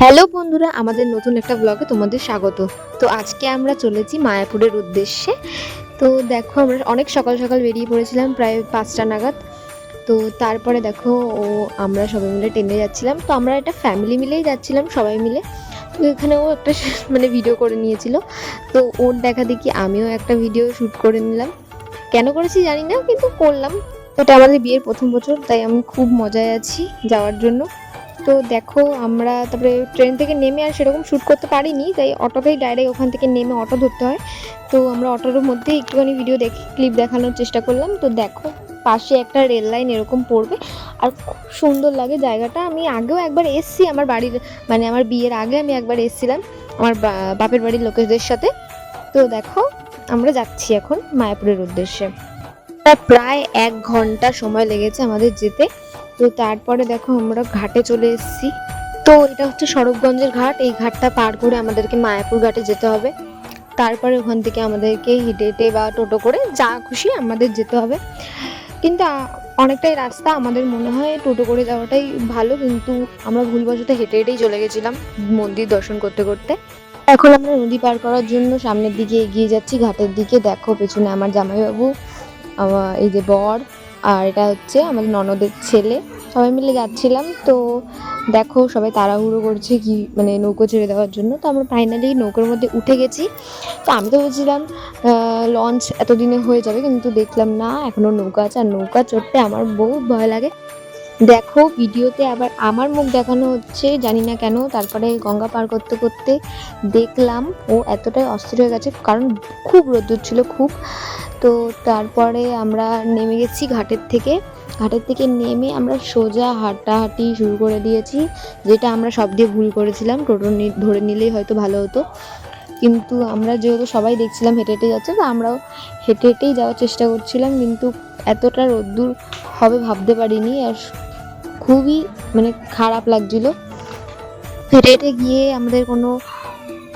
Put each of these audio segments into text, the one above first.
Hello বন্ধুরা, আমাদের নতুন একটা ব্লগে তোমাদের স্বাগত। তো আজকে আমরা চলেছি মায়াপুরের উদ্দেশ্যে। তো দেখো, আমরা অনেক সকাল সকাল বেরিয়ে পড়েছিলাম, প্রায় 5টা নাগাদ। তো তারপরে দেখো আমরা সবাই মিলে ট্রেনে যাচ্ছিলাম। তো আমরা একটা ফ্যামিলি মিলেই যাচ্ছিলাম, সবাই মিলে। তো এখানেও একটা ভিডিও করে নিয়েছিল। তো ওর দেখা দেখি আমিও একটা ভিডিও শ্যুট করে নিলাম। কেন করেছি জানি না, কিন্তু করলাম। এটা আমাদের বিয়ের প্রথম বছর, তাই আমি খুব মজায় আছি যাওয়ার জন্য। তো দেখো, আমরা তারপরে ট্রেন থেকে নেমে আর সেরকম শ্যুট করতে পারিনি, তাই অটোতেই ডাইরেক্ট ওখান থেকে নেমে অটো ধরতে হয়। তো আমরা অটোর মধ্যেই একটুখানি ভিডিও ক্লিপ দেখানোর চেষ্টা করলাম। তো দেখো, পাশে একটা রেল লাইন এরকম পড়বে, আর খুব সুন্দর লাগে জায়গাটা। আমি আগেও একবার এসেছি, আমার বাড়ির আমার বিয়ের আগে আমি একবার এসেছিলাম আমার বাপের বাড়ির লোকেদের সাথে। তো দেখো, আমরা যাচ্ছি এখন মায়াপুরের উদ্দেশ্যে। প্রায় 1 ঘন্টা সময় লেগেছে আমাদের যেতে। তো তারপরে দেখো আমরা ঘাটে চলে এসেছি। তো এটা হচ্ছে স্বরূপগঞ্জের ঘাট। এই ঘাটটা পার করে আমাদেরকে মায়াপুর ঘাটে যেতে হবে। তারপরে ওখান থেকে আমাদেরকে হেঁটে হেঁটে বা টোটো করে যা খুশি আমাদের যেতে হবে। কিন্তু অনেকটাই রাস্তা, আমাদের মনে হয় টোটো করে যাওয়াটাই ভালো, কিন্তু আমরা ভুলবশত হেঁটে হেঁটেই চলে গেছিলাম মন্দির দর্শন করতে করতে। এখন আমরা নদী পার করার জন্য সামনের দিকে এগিয়ে যাচ্ছি, ঘাটের দিকে। দেখো পেছনে আমার জামাইবাবু, এই যে বর, আর এটা হচ্ছে আমাদের ননদের ছেলে, সবাই মিলে যাচ্ছিলাম। তো দেখো সবাই তাড়াহুড়ো করছে কি নৌকো ছেড়ে দেওয়ার জন্য। তো আমরা ফাইনালি নৌকোর মধ্যে উঠে গেছি। তো আমি তো বলছিলাম লঞ্চ এতদিনে হয়ে যাবে, কিন্তু দেখলাম না, এখনও নৌকা আছে। আর নৌকা চড়তে আমার বহুত ভয় লাগে। দেখো ভিডিওতে আবার আমার মুখ দেখানো হচ্ছে, জানি না কেন। তারপরে গঙ্গা পার করতে করতে দেখলাম ও এতটাই অস্থির হয়ে গেছে, কারণ খুব রোদ্দুর ছিল, খুব। তো তারপরে আমরা নেমে গেছি ঘাটের থেকে নেমে আমরা সোজা হাঁটাহাঁটি শুরু করে দিয়েছি, যেটা আমরা সব দিয়ে ভুল করেছিলাম। টোটো ধরে নিলেই হয়তো ভালো হতো, কিন্তু আমরা যেহেতু সবাই দেখছিলাম হেঁটে হেঁটে যাচ্ছে, তো আমরাও হেঁটে হেঁটেই যাওয়ার চেষ্টা করছিলাম। কিন্তু এতটা রোদ্দুর হবে ভাবতে পারিনি, আর খুবই খারাপ লাগছিল। হেঁটে হেঁটে গিয়ে আমাদের কোনো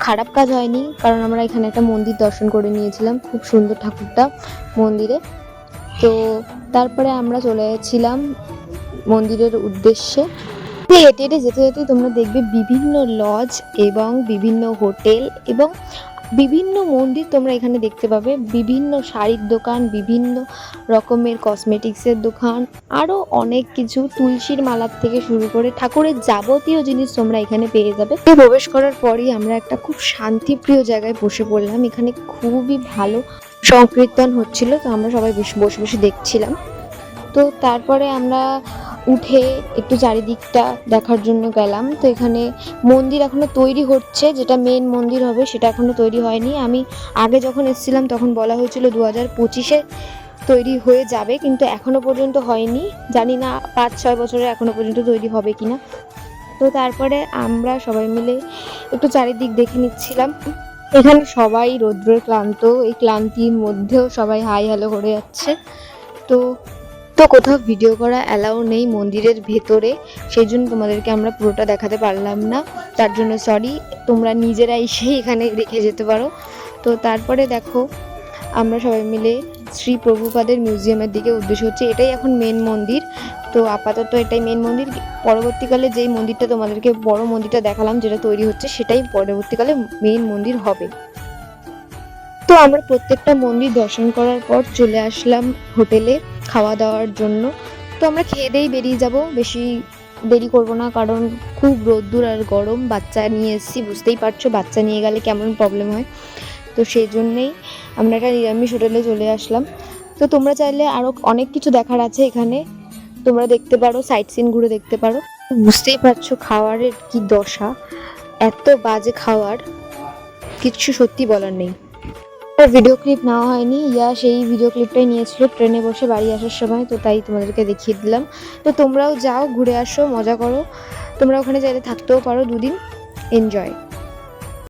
খারাপ কাজ হয়নি, কারণ আমরা এখানে একটা মন্দির দর্শন করে নিয়েছিলাম, খুব সুন্দর ঠাকুরটা মন্দিরে। তো তারপরে আমরা চলে যাচ্ছিলাম মন্দিরের উদ্দেশ্যে। হেঁটে হেঁটে যেতে যেতে তোমরা দেখবে বিভিন্ন লজ এবং বিভিন্ন হোটেল এবং বিভিন্ন মন্দির তোমরা এখানে দেখতে পাবে। বিভিন্ন শাড়ির দোকান, বিভিন্ন রকমের কসমেটিক্সের দোকান, আরও অনেক কিছু, তুলসীর মালার থেকে শুরু করে ঠাকুরের যাবতীয় জিনিস তোমরা এখানে পেয়ে যাবে। প্রবেশ করার পরই আমরা একটা খুব শান্তিপ্রিয় জায়গায় বসে পড়লাম। এখানে খুবই ভালো সংকীর্তন হচ্ছিল, তো আমরা সবাই বসে বসে দেখছিলাম। তো তারপরে আমরা উঠে একটু চারিদিকটা দেখার জন্য গেলাম। তো এখানে মন্দির এখনো তৈরি হচ্ছে, যেটা মেন মন্দির হবে সেটা এখনো তৈরি হয়নি। আমি আগে যখন এসেছিলাম তখন বলা হয়েছিল 2025-এ তৈরি হয়ে যাবে, কিন্তু এখনো পর্যন্ত হয়নি। জানি না 5-6 বছরে এখনো পর্যন্ত তৈরি হবে কিনা। তো তারপরে আমরা সবাই মিলে একটু চারিদিক দেখে নিচ্ছিলাম। এখানে সবাই রৌদ্রের ক্লান্ত, এই ক্লান্তির মধ্যেও সবাই হাই হ্যালো করে যাচ্ছে। তো তো কোথাও ভিডিও করা অ্যালাউ নেই মন্দিরের ভেতরে, সেই জন্য তোমাদেরকে আমরা পুরোটা দেখাতে পারলাম না, তার জন্য সরি। তোমরা নিজেরা এসে এখানে রেখে যেতে পারো। তো তারপরে দেখো আমরা সবাই মিলে শ্রী প্রভুপাদের মিউজিয়ামের দিকে উদ্দেশ্য হচ্ছে। এটাই এখন মেন মন্দির। তো আপাতত এটাই মেন মন্দির। পরবর্তীকালে যেই মন্দিরটা তোমাদেরকে বড় মন্দিরটা দেখালাম যেটা তৈরি হচ্ছে, সেটাই পরবর্তীকালে মেন মন্দির হবে। তো আমরা প্রত্যেকটা মন্দির দর্শন করার পর চলে আসলাম হোটেলে খাওয়া দাওয়ার জন্য। তো আমরা খেয়ে দিয়েই বেরিয়ে যাব, বেশি দেরি করব না, কারণ খুব রোদ্দুর আর গরম। বাচ্চা নিয়ে এসেছি, বুঝতেই পারছো বাচ্চা নিয়ে গেলে কেমন প্রবলেম হয়। তো সেই জন্যেই আমরা একটা নিরামিষ হোটেলে চলে আসলাম। তো তোমরা চাইলে আরও অনেক কিছু দেখার আছে এখানে, তোমরা দেখতে পারো, সাইট সিন ঘুরে দেখতে পারো। বুঝতেই পারছো খাওয়ারের কি দশা, এত বাজে খাওয়ার, কিচ্ছু সত্যি বলার নেই। ভিডিও ক্লিপ নেওয়া হয়নি, সেই ভিডিও ক্লিপটাই নিয়েছিল ট্রেনে বসে বাড়ি আসার সময়, তো তাই তোমাদেরকে দেখিয়ে দিলাম। তো তোমরাও যাও, ঘুরে আসো, মজা করো। তোমরা ওখানে চাইলে থাকতেও পারো 2 দিন। এনজয়।